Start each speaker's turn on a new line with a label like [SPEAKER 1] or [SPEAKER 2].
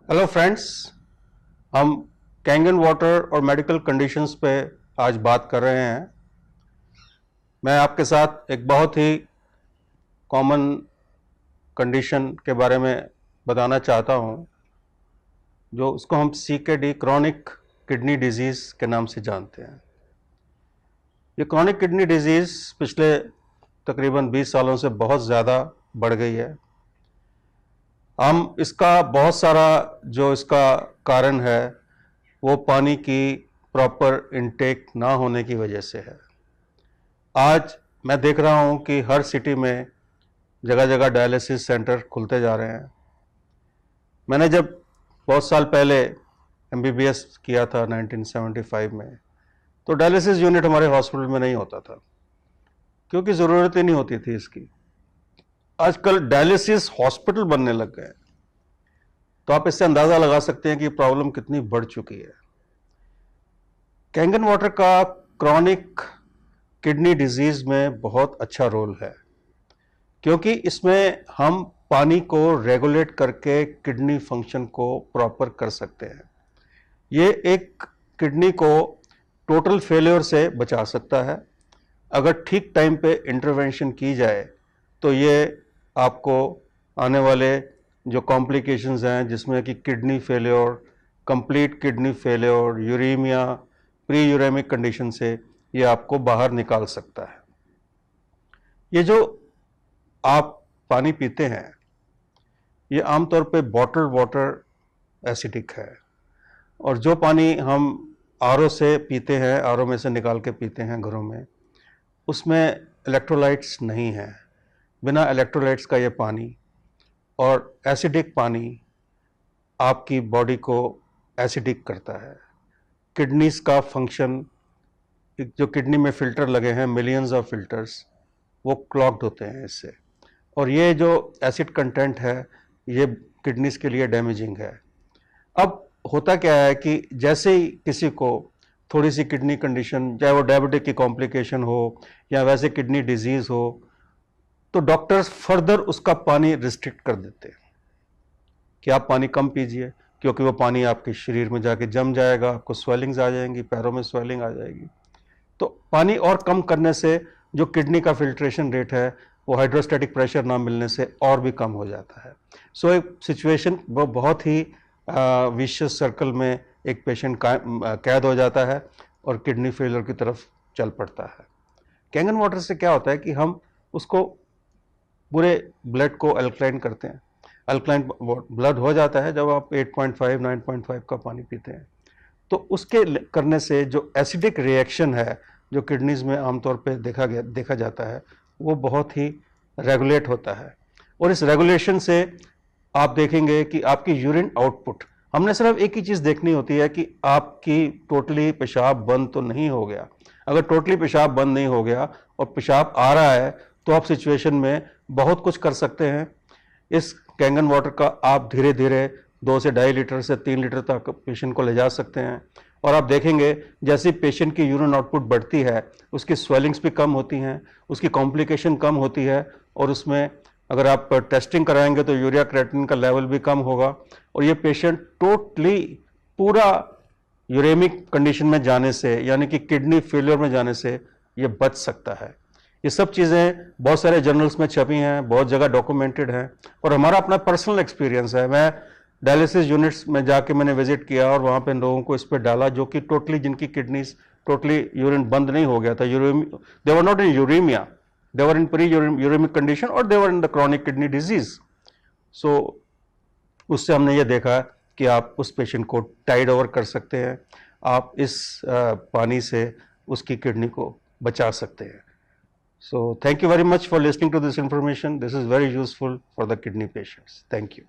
[SPEAKER 1] Hello friends, हम Kangen water और medical conditions पे आज बात कर रहे हैं। मैं आपके साथ एक बहुत ही कॉमन कंडीशन के बारे में बताना चाहता हूं, जो उसको हम CKD क्रॉनिक किडनी डिजीज़ के नाम से जानते हैं। ये क्रॉनिक किडनी डिजीज़ पिछले तकरीबन 20 सालों से बहुत ज़्यादा बढ़ गई है। हम इसका बहुत सारा जो इसका कारण है वो पानी की प्रॉपर इनटेक ना होने की वजह से है। आज मैं देख रहा हूं कि हर सिटी में जगह जगह डायलिसिस सेंटर खुलते जा रहे हैं। मैंने जब बहुत साल पहले MBBS किया था 1975 में, तो डायलिसिस यूनिट हमारे हॉस्पिटल में नहीं होता था क्योंकि ज़रूरत ही नहीं होती थी इसकी। आजकल डायलिसिस हॉस्पिटल बनने लग गए, तो आप इससे अंदाज़ा लगा सकते हैं कि प्रॉब्लम कितनी बढ़ चुकी है। कैंगन वाटर का क्रॉनिक किडनी डिजीज़ में बहुत अच्छा रोल है, क्योंकि इसमें हम पानी को रेगुलेट करके किडनी फंक्शन को प्रॉपर कर सकते हैं। ये एक किडनी को टोटल फेलियर से बचा सकता है। अगर ठीक टाइम पे इंटरवेंशन की जाए तो ये आपको आने वाले जो कॉम्प्लिकेशंस हैं, जिसमें कि kidney failure, complete kidney failure, uremia, pre uraemic condition से ये आपको बाहर निकाल सकता है। ये जो आप पानी पीते हैं ये आमतौर पे बॉटल्ड वाटर एसिडिक है, और जो पानी हम RO से पीते हैं, RO में से निकाल के पीते हैं घरों में, उसमें इलेक्ट्रोलाइट्स नहीं है। बिना इलेक्ट्रोलाइट्स का ये पानी और एसिडिक पानी आपकी बॉडी को एसिडिक करता है। किडनीज का फंक्शन, जो किडनी में फ़िल्टर लगे हैं, मिलियंस ऑफ फिल्टर्स, वो क्लॉग्ड होते हैं इससे, और ये जो एसिड कंटेंट है ये किडनीज के लिए डैमेजिंग है। अब होता क्या है कि जैसे ही किसी को थोड़ी सी किडनी कंडीशन, चाहे वो डायबिटिक की कॉम्प्लिकेशन हो या वैसे किडनी डिजीज़ हो, तो डॉक्टर्स फर्दर उसका पानी रिस्ट्रिक्ट कर देते हैं कि आप पानी कम पीजिए, क्योंकि वो पानी आपके शरीर में जाके जम जाएगा, आपको स्वेलिंग्स आ जाएंगी, पैरों में स्वेलिंग आ जाएगी। तो पानी और कम करने से जो किडनी का फिल्ट्रेशन रेट है वो हाइड्रोस्टैटिक प्रेशर ना मिलने से और भी कम हो जाता है। सो एक सिचुएशन वो बहुत ही विशियस सर्कल में एक पेशेंट कैद हो जाता है और किडनी फेलियर की तरफ चल पड़ता है। कैंगन वाटर से क्या होता है कि हम उसको पूरे ब्लड को अल्कलाइन करते हैं। अल्कलाइन ब्लड हो जाता है जब आप 8.5 9.5 का पानी पीते हैं। तो उसके करने से जो एसिडिक रिएक्शन है जो किडनीज में आमतौर पे देखा जाता है, वो बहुत ही रेगुलेट होता है। और इस रेगुलेशन से आप देखेंगे कि आपकी यूरिन आउटपुट, हमने सिर्फ एक ही चीज़ देखनी होती है कि आपकी टोटली पेशाब बंद तो नहीं हो गया। अगर टोटली पेशाब बंद नहीं हो गया और पेशाब आ रहा है तो आप सिचुएशन में बहुत कुछ कर सकते हैं। इस कैंगन वाटर का आप धीरे धीरे 2 से 2.5 लीटर से 3 लीटर तक पेशेंट को ले जा सकते हैं, और आप देखेंगे जैसे पेशेंट की यूरिन आउटपुट बढ़ती है उसकी स्वेलिंग्स भी कम होती हैं, उसकी कॉम्प्लिकेशन कम होती है, और उसमें अगर आप टेस्टिंग कराएंगे तो यूरिया क्रिएटिनिन का लेवल भी कम होगा, और ये पेशेंट टोटली पूरा यूरेमिक कंडीशन में जाने से, यानी कि किडनी फेलियर में जाने से ये बच सकता है। ये सब चीज़ें बहुत सारे जर्नल्स में छपी हैं, बहुत जगह डॉक्यूमेंटेड हैं, और हमारा अपना पर्सनल एक्सपीरियंस है। मैं डायलिसिस यूनिट्स में जाके मैंने विजिट किया और वहाँ पे लोगों को इस पे डाला जो कि टोटली, जिनकी किडनीज टोटली यूरिन बंद नहीं हो गया था, they were not in uraemia, they were in pre uraemic condition, और they were in the chronic kidney disease. So उससे हमने ये देखा कि आप उस पेशेंट को टाइड ओवर कर सकते हैं, आप इस पानी से उसकी किडनी को बचा सकते हैं। So thank you very much for listening to this information. This is very useful for the kidney patients. Thank you.